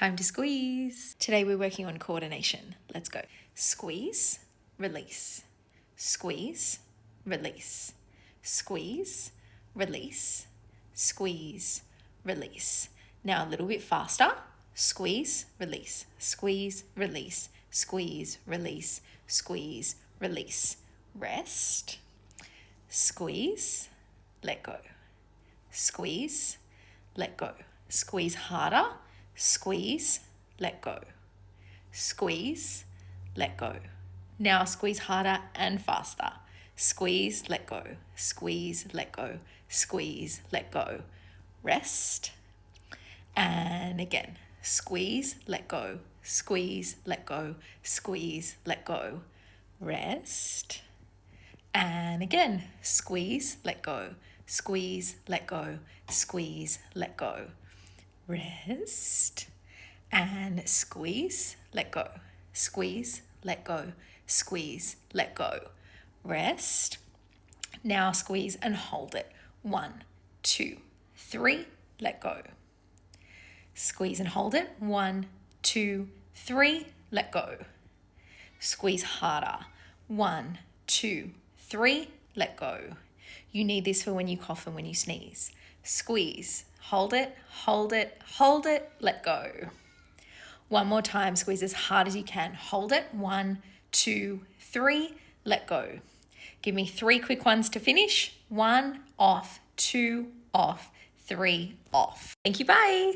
Time to squeeze. Today we're working on coordination. Let's go. Squeeze, release, squeeze, release, squeeze, release, squeeze, release. Now a little bit faster. Squeeze, release, squeeze, release, squeeze, release, squeeze, release. Rest, squeeze, let go, squeeze, let go. Squeeze harder, squeeze, let go, squeeze, let go. Now squeeze harder and faster. Squeeze, let go, squeeze, let go, squeeze, let go. Rest, and again. Squeeze, let go, squeeze, let go, squeeze, let go. Rest, and again. Squeeze, let go, squeeze, let go, squeeze, let go. Rest, and squeeze, let go, squeeze, let go, squeeze, let go. Rest. Now squeeze and hold it. 1, 2, 3, let go. Squeeze and hold it. 1, 2, 3, let go. Squeeze harder. 1, 2, 3, let go. You need this for when you cough and when you sneeze. Squeeze, hold it, hold it, hold it, let go. One more time, squeeze as hard as you can. Hold it. 1, 2, 3, let go. Give me 3 quick ones to finish. 1, off, 2, off, 3, off. Thank you, bye.